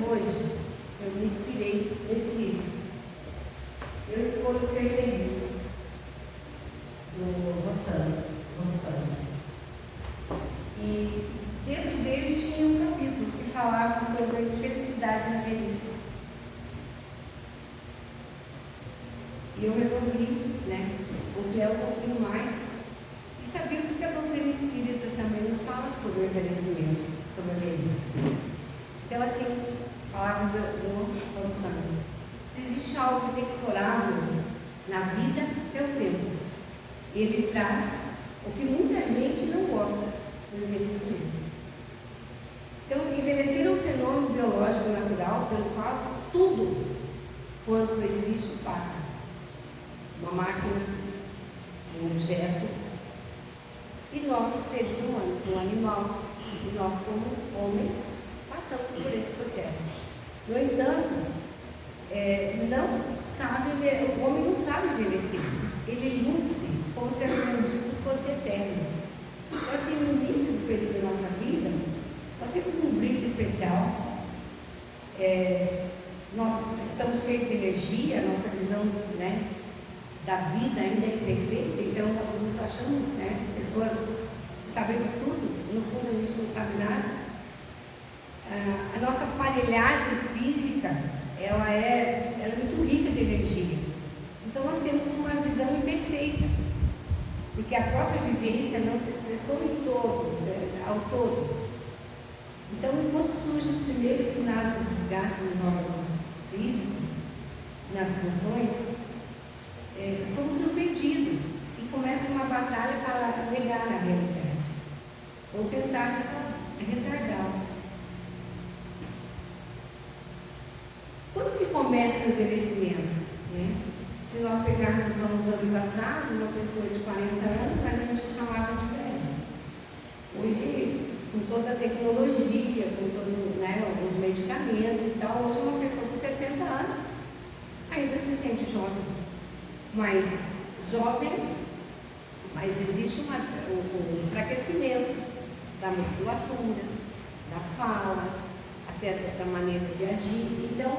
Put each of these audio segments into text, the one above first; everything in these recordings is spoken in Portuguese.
hoje, eu me inspirei nesse livro. Eu escolho Ser Feliz, do Rossano. E dentro dele tinha um capítulo que falava sobre felicidade na velhice. E eu resolvi, ampliar um pouquinho mais e saber o que a doutrina espírita também nos fala sobre o envelhecimento, sobre a velhice. Então, assim, palavras do Rossano. Se existe algo inexorável na vida, é o tempo. Ele traz o que muita gente não gosta do envelhecimento. Então, envelhecer é um fenômeno biológico natural pelo qual tudo quanto existe passa. Uma máquina, um objeto, e nós, seres humanos, um animal, e nós como homens, passamos por esse processo. No entanto, o homem não sabe envelhecer. Ele luta-se como se o bendito fosse eterno. Então, assim, no início do período da nossa vida, nós temos um brilho especial. Nós estamos cheios de energia, a nossa visão, da vida ainda é imperfeita, então nós nos achamos, pessoas que sabemos tudo, no fundo a gente não sabe nada. A nossa aparelhagem física, ela é muito rica de energia. Então nós temos uma visão imperfeita, porque a própria vivência não se expressou ao todo. Então, enquanto surgem os primeiros sinais de desgaste nos órgãos físicos, nas funções, somos surpreendidos e começa uma batalha para negar a realidade, ou tentar retardá-la. Quando que começa o envelhecimento? Se nós pegarmos uns anos atrás, uma pessoa de 40 anos, a gente chamava de velha. Hoje, com toda a tecnologia, com todos os medicamentos e tal, hoje uma pessoa com 60 anos ainda se sente jovem. Mas existe um enfraquecimento da musculatura, da fala, até da maneira de agir. Então,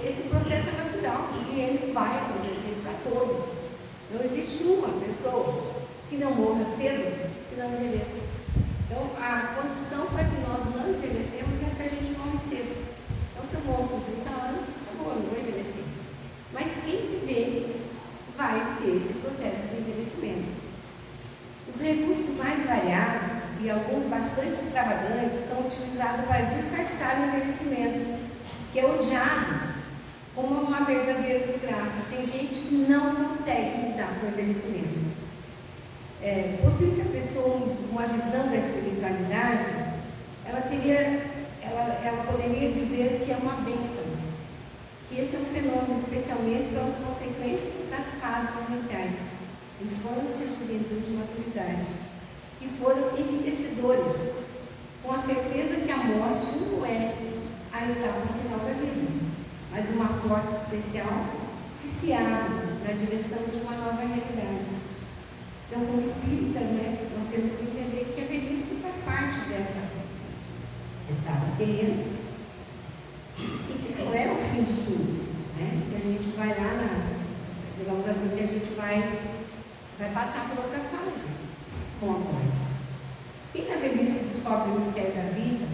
esse processo é natural e ele vai acontecer para todos. Não existe uma pessoa que não morra cedo, que não envelheça. Então, a condição para que nós não envelhecemos é se a gente morre cedo. Então, se eu morro com 30 anos, acabou, eu não vou envelhecer. Mas quem viver vai ter esse processo de envelhecimento. Os recursos mais variados e alguns bastante extravagantes são utilizados para disfarçar o envelhecimento, que é odiado como uma verdadeira desgraça. Tem gente que não consegue lidar com o envelhecimento. Se a pessoa uma visão da espiritualidade, ela poderia dizer que é uma bênção, que esse é um fenômeno especialmente pelas consequências das fases iniciais, infância, juventude e maturidade, que foram enriquecedores, com a certeza que a morte não é a etapa final da vida, mas uma porta especial que se abre na direção de uma nova realidade. Então, como espírita, nós temos que entender que a velhice faz parte dessa etapa terrena e que não é o fim de tudo, que a gente vai lá, digamos assim, que a gente vai passar por outra fase com a morte. Quem na velhice descobre o mistério da vida,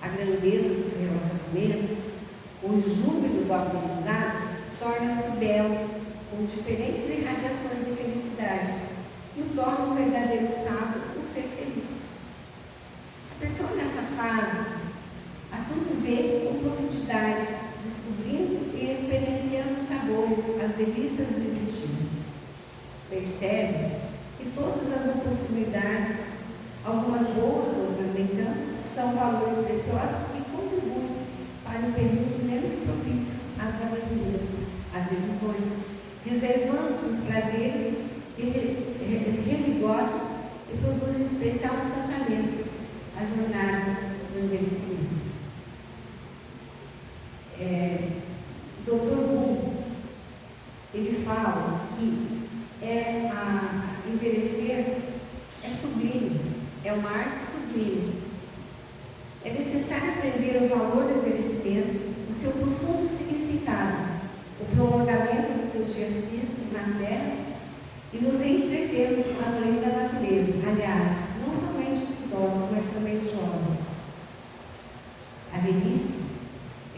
a grandeza dos relacionamentos, o júbilo do aprendizado, torna-se belo, com diferentes irradiações de felicidade, que o torna um verdadeiro sábio por ser feliz. A pessoa nessa fase a tudo vê com profundidade, descobrindo e experienciando os sabores, as delícias do existir. Percebe que todas as oportunidades, algumas boas, outras nem tanto, são valores preciosos e contribuem para o período menos propício às aventuras, às ilusões, reservando-se os prazeres e revigora e produz especial encantamento a jornada do envelhecimento. Dr. Hugo, ele fala que envelhecer é sublime, é uma arte sublime. É necessário necessário aprender o valor do envelhecimento, o seu profundo significado, o prolongamento dos seus dias físicos na Terra e nos entretermos com as leis da natureza. Aliás, não somente os idosos, mas também os jovens. A velhice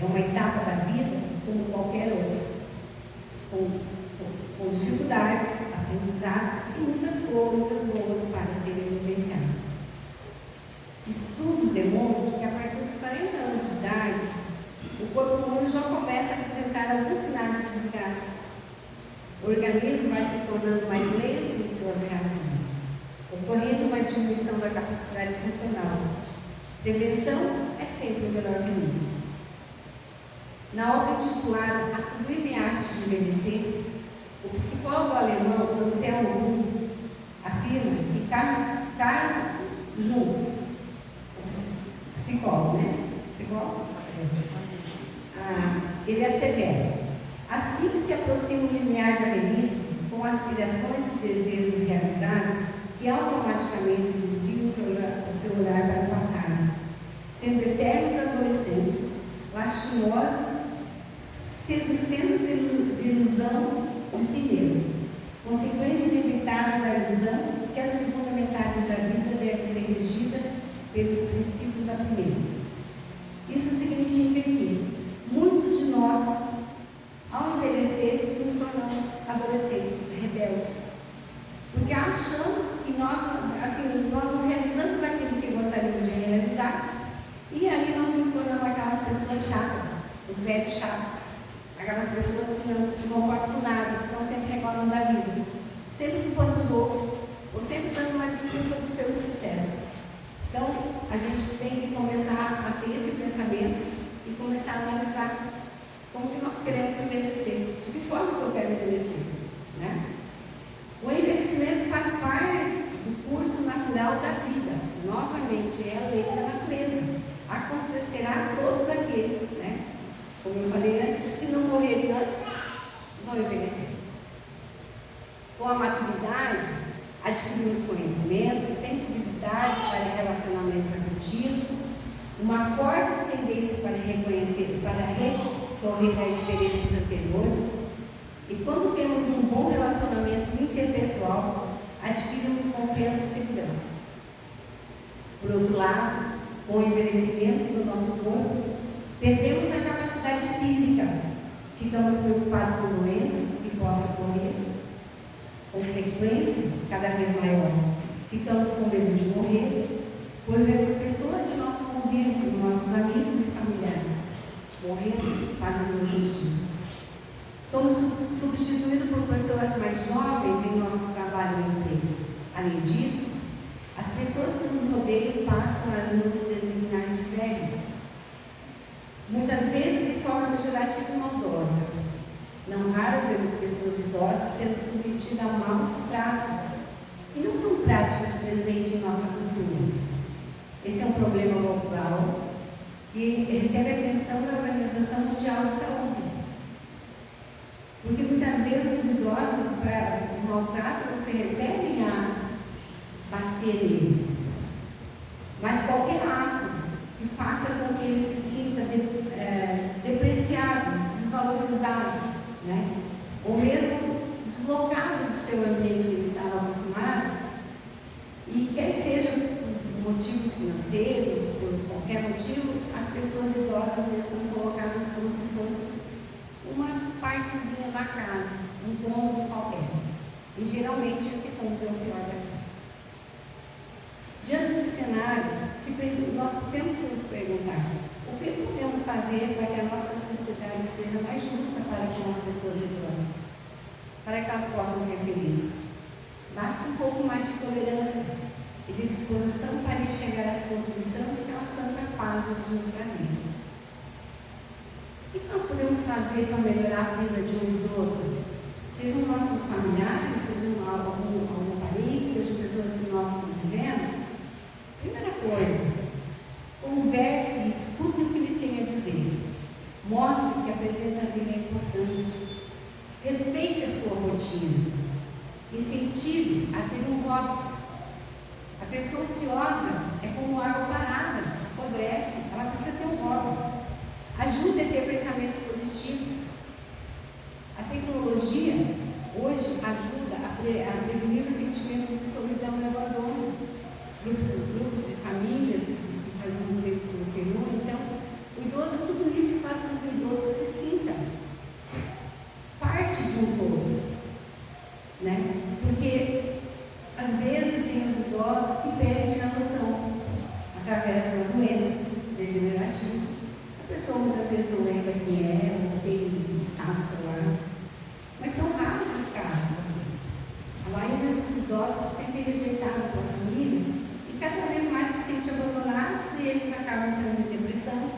é uma etapa da vida como qualquer outra, com dificuldades, aprendizados e muitas coisas boas para serem vivenciadas. Estudos demonstram que a partir dos 40 anos de idade, o corpo humano já começa a apresentar alguns sinais de desgaste. O organismo vai se tornando mais lento em suas reações, ocorrendo uma diminuição da capacidade funcional. Prevenção é sempre o melhor caminho. Na obra intitulada A Sublime Arte de Envelhecer, o psicólogo alemão Anselmo Grün afirma que Carl Jung, psicólogo, né? Psicólogo? Ele assevera: assim que se aproxima o limiar da velhice, com aspirações e desejos realizados, que automaticamente desviam o seu olhar para o passado, sendo eternos adolescentes, lastimosos, seduzindo de ilusão de si mesmo. Consequência inevitável da ilusão que a segunda metade da vida deve ser regida pelos princípios da primeira. Isso significa que muitos de nós, ao envelhecer, nos tornamos adolescentes, rebeldes. Porque achamos que nós não realizamos aquilo que gostaríamos de realizar, e aí nós nos tornamos aquelas pessoas chatas, os velhos chatos, aquelas pessoas que não se conformam com nada, que estão sempre reclamando da vida, sempre culpando os outros, ou sempre dando uma desculpa do seu insucesso. Então, a gente tem que começar a ter esse pensamento e começar a analisar como que nós queremos envelhecer, de que forma que eu quero envelhecer, né? O envelhecimento faz parte do curso natural da vida. Novamente, é a lei da natureza. Acontecerá a todos aqueles, né? Como eu falei antes, se não morrerem antes, vão envelhecer. Com a maturidade, adquirimos conhecimento, sensibilidade para relacionamentos afetivos, uma forte tendência para reconhecer, para recorrer a experiências anteriores, e quando temos um bom relacionamento interpessoal, adquirimos confiança e segurança. Por outro lado, com o envelhecimento do nosso corpo, perdemos a capacidade física, ficamos preocupados com doenças que possam ocorrer com frequência cada vez maior. Ficamos com medo de morrer, pois vemos pessoas de nosso convívio, nossos amigos e familiares, morrendo quase todos os dias. Somos substituídos por pessoas mais jovens em nosso trabalho e emprego. Além disso, as pessoas que nos rodeiam passam a nos designar de velhos, muitas vezes de forma pejorativa e maldosa. Não raro vemos pessoas idosas sendo submetidas a maus tratos, que não são práticas presentes em nossa cultura. Esse é um problema global que recebe atenção da Organização Mundial de Saúde. Porque muitas vezes os idosos, para os maus tratos, não se referem a bater neles, mas qualquer ato que faça com que ele se sinta depreciado, desvalorizado, né? Ou mesmo deslocado do seu ambiente que ele estava acostumado, e quer seja por motivos financeiros, por qualquer motivo, as pessoas idosas às vezes são colocadas como se fosse uma partezinha da casa, um cômodo qualquer. E geralmente esse cômodo é o pior da casa. Diante desse cenário, nós temos que nos perguntar: o que podemos fazer para que a nossa sociedade seja mais justa para com as pessoas idosas, para que elas possam ser felizes? Basta um pouco mais de tolerância e de disposição para enxergar as contribuições que elas são capazes de nos trazer. O que nós podemos fazer para melhorar a vida de um idoso? Sejam nossos familiares, sejam algum parente, sejam pessoas que nós convivemos. Primeira coisa, converse e escute o que ele tem a dizer. Mostre que a presença dele é importante. Respeite a sua rotina. Incentive a ter um hobby. A pessoa ociosa é como água parada, apodrece, ela precisa entrando em depressão,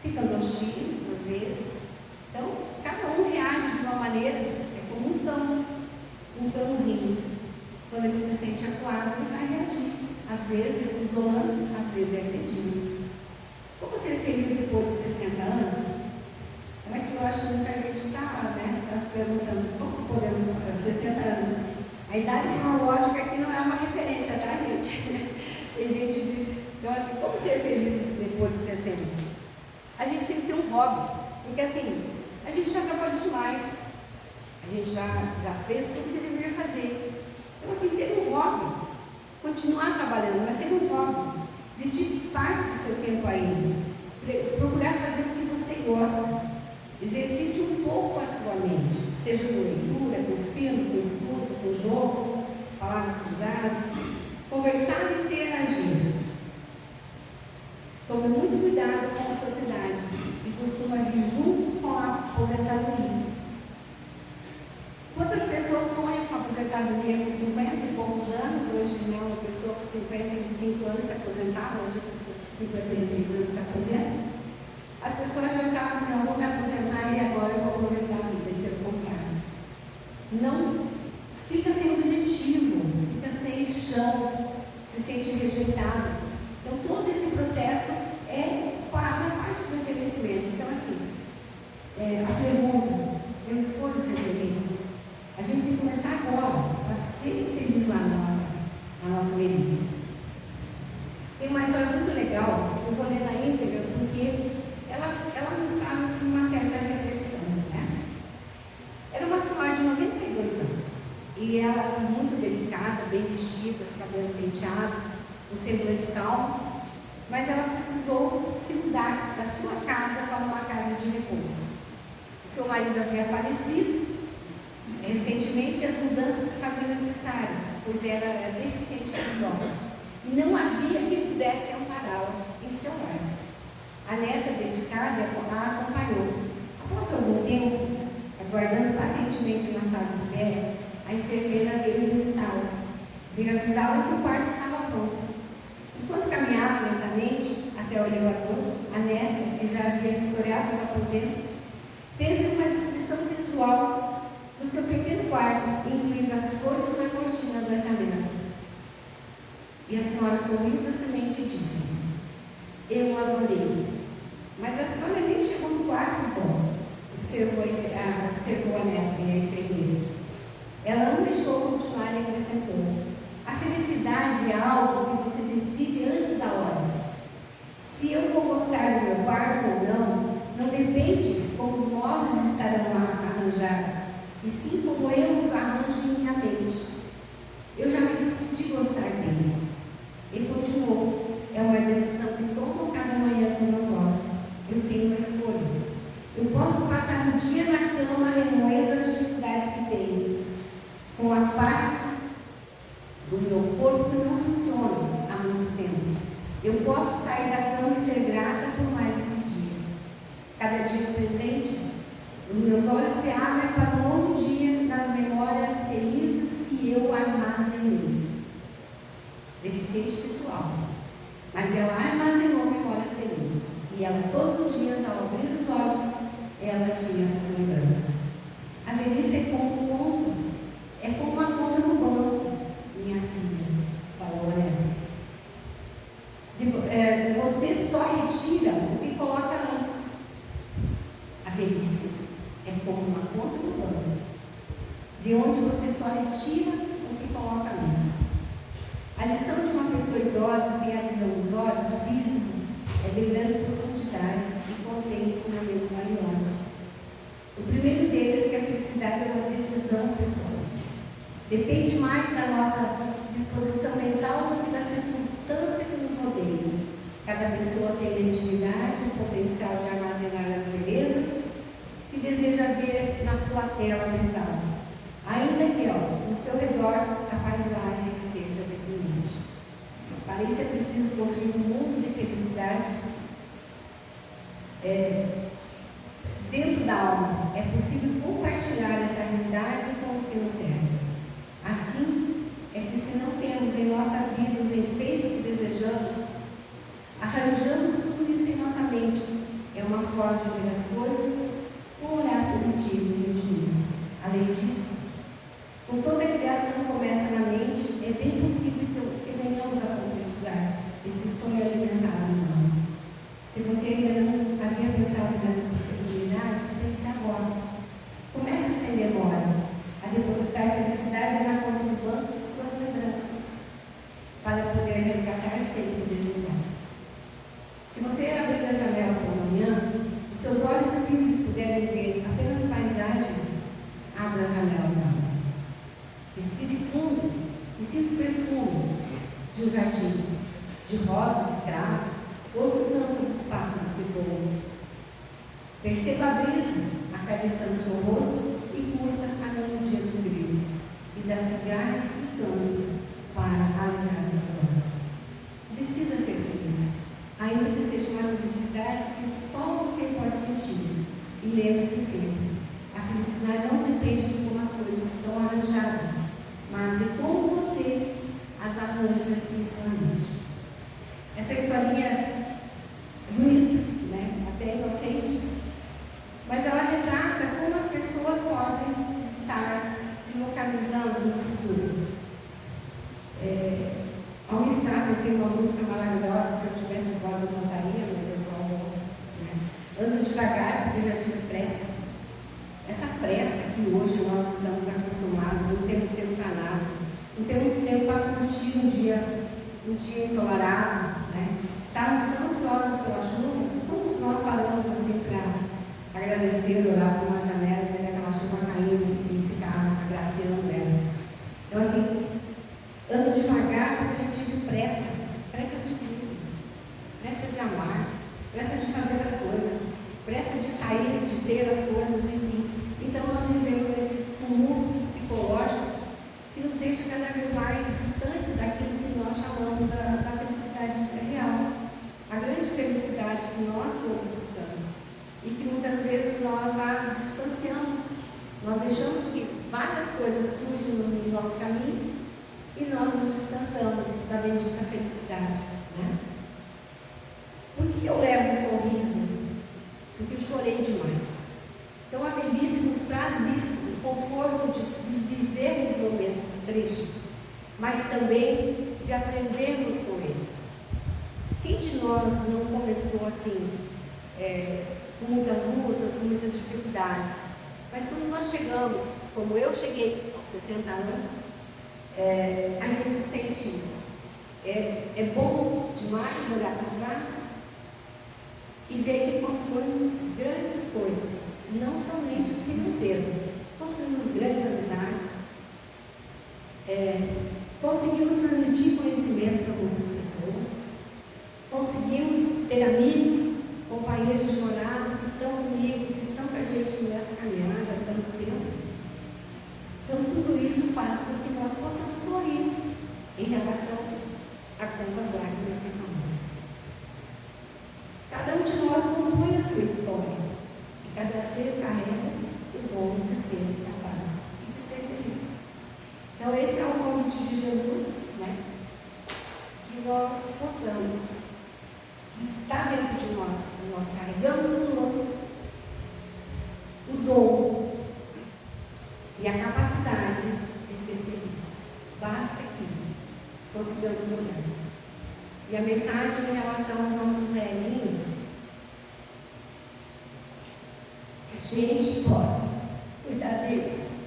ficando hostis às vezes. Então, cada um reage de uma maneira, é como um cãozinho. Quando ele se sente acuado, ele vai reagir. Às vezes se isolando, às vezes agredindo. Como ser feliz depois de 60 anos? Como é que eu acho que muita gente está se perguntando, como podemos, 60 anos? A idade cronológica aqui não é uma referência, tá, gente? Tem gente de... Então, assim, como ser feliz depois de 60? A gente tem que ter um hobby, porque assim, a gente já trabalhou demais, a gente já fez tudo que deveria fazer. Então, assim, ter um hobby, continuar trabalhando, mas ser um hobby, dedique parte do seu tempo a ele, procurar fazer o que você gosta, exercite um pouco a sua mente, seja com leitura, com filme, com estudo, com jogo, palavras cruzadas, conversar e interagir. Tome muito cuidado com a sociedade, que costuma vir junto com a aposentadoria. Quantas pessoas sonham com a aposentadoria com 50 e poucos anos? Hoje não, uma pessoa com 55 anos se aposentava, hoje com 56 anos se aposenta. As pessoas já sabem assim, eu vou me aposentar e agora eu vou aproveitar a vida, e pelo contrário. Não fica sem objetivo, fica sem chão, se sente rejeitado. Então, todo esse processo faz parte do envelhecimento. Então, assim, a pergunta, eu escolho ser feliz? A gente tem que começar agora, para ser feliz lá na nossa velhice. Tem uma história muito legal, eu vou ler na íntegra, porque ela nos traz assim, uma certa reflexão. Era uma senhora de 92 anos, e ela era muito delicada, bem vestida, cabelo penteado, um semblante calmo, mas ela precisou se mudar da sua casa para uma casa de repouso. O seu marido havia falecido recentemente, as mudanças se faziam necessárias, pois era deficiente visual, e não havia quem pudesse ampará-la em seu lar. A neta dedicada a acompanhou. Após algum tempo, aguardando pacientemente na sala de espera, a enfermeira veio visitá-la. Veio avisá-la que o quarto estava pronto. Enquanto caminhava lentamente até o elevador, a neta, que já havia vistoriado os aposentos, fez uma descrição visual do seu pequeno quarto, incluindo as cores na cortina da janela. E a senhora sorriu docemente e disse: eu adorei. Mas a senhora nem chegou no quarto, vó, observou a neta e a enfermeira. Ela não deixou continuar e acrescentou: a felicidade é algo que você decide antes da hora. Se eu vou gostar do meu quarto ou não depende de como os móveis estarão arranjados, e sim como eu os arranjo em minha mente. Eu já me decidi gostar deles. E continuou: é uma decisão que tomo cada manhã quando eu acordo. Eu tenho uma escolha. Eu posso passar o dia na cama remoendo as dificuldades que tenho, com as partes do meu corpo que não funcionam há muito tempo. Eu posso sair da cama e ser grata por mais esse dia. Cada dia presente, os meus olhos se abrem para um novo dia nas memórias felizes que eu armazenei. Deficiente visual, mas ela armazenou memórias felizes. E ela, todos os dias, ao abrir os olhos, ela tinha essas lembranças. A velhice é como um conto, é como uma conta no banco, minha filha, falou ela. Você só retira o que coloca antes. A velhice é como uma conta no banco, de onde você só retira o que coloca antes. A lição de uma pessoa idosa sem a visão dos olhos físico é de grande profundidade e contém ensinamentos valiosos. O primeiro deles é que a felicidade é uma decisão pessoal. Depende mais da nossa disposição mental do que da circunstância que nos rodeia. Cada pessoa tem a intimidade, o potencial de armazenar as belezas que deseja ver na sua tela mental. Ainda que, no seu redor, a paisagem seja deprimente. Para isso é preciso construir um mundo de felicidade dentro da alma. É possível compartilhar essa realidade com o que nos serve. Assim, é que se não temos em nossa vida os efeitos que desejamos, Arranjamos tudo isso em nossa mente. É uma forma de ver as coisas com um olhar positivo e otimista. Além disso, com toda a criação começa na mente, é bem possível que venhamos a concretizar esse sonho alimentado no mundo. Se você ainda não havia pensado nessa possibilidade, pense agora. Comece sem demora a depositar a felicidade na conta do banco de suas lembranças, para poder resgatar sempre o desejado. Se você abrir a janela pela manhã, e seus olhos físicos puderem ver apenas paisagem, abra a janela da manhã. Respire fundo e sinta o perfume de um jardim, de rosa, de cravo, ouça o dança dos pássaros que voam. Perceba a brisa acariciando seu rosto e curta a melodia dos grilos e das cigarras picando para alegrar suas horas. Decida ser feliz, ainda que seja uma felicidade que só você pode sentir. E lembre-se sempre, a felicidade não depende de como as coisas estão arranjadas, mas de como você as arranja em sua mente. Essa historinha é bonita, né? Até inocente, mas ela retrata como as pessoas podem estar se localizando no futuro. Ao Estado tem uma música maravilhosa, se eu tivesse voz eu cantaria, mas eu só vou, né? Ando devagar porque já tive pressa. Essa pressa que hoje nós estamos acostumados, não temos tempo para nada, não temos tempo para curtir um dia ensolarado, né? Estávamos tão ansiosos pela chuva, quantos de nós paramos assim para agradecer, orar por uma janela, ver aquela chuva caindo e ficar agraciando ela. Então assim, ando devagar porque já tive pressa de tudo, pressa de amar, pressa de fazer as coisas, pressa de sair, de ter as coisas, enfim. Então nós vivemos esse tumulto psicológico que nos deixa cada vez mais distantes daquilo que nós chamamos da felicidade real, a grande felicidade que nós todos buscamos e que muitas vezes nós a distanciamos, nós deixamos que várias coisas surjam no nosso caminho e nós nos distantamos da bendita felicidade, né? Por que eu levo um sorriso? Porque eu chorei demais. Então a velhice nos traz isso, o conforto de vivermos momentos tristes, mas também de aprendermos com eles. Quem de nós não começou assim, com muitas lutas, com muitas dificuldades? Mas quando nós chegamos, como eu cheguei aos 60 anos, a gente sente isso. É bom demais olhar para trás e ver que construímos grandes coisas, não somente financeiro, construímos grandes amizades, conseguimos transmitir conhecimento para muitas pessoas, conseguimos ter amigos, companheiros de jornada que estão comigo, que estão com a gente nessa caminhada há tanto tempo. Então tudo isso faz com que nós possamos sorrir em relação a quantas lágrimas derramamos. Cada um de nós compõe a sua história e cada ser carrega o dom de ser capaz e de ser feliz. Então esse é o convite de Jesus, né? Que nós possamos estar dentro de nós carregamos conosco o dom e a capacidade de ser feliz. Basta que consigamos olhar. E a mensagem em relação aos nossos velhinhos, que a gente possa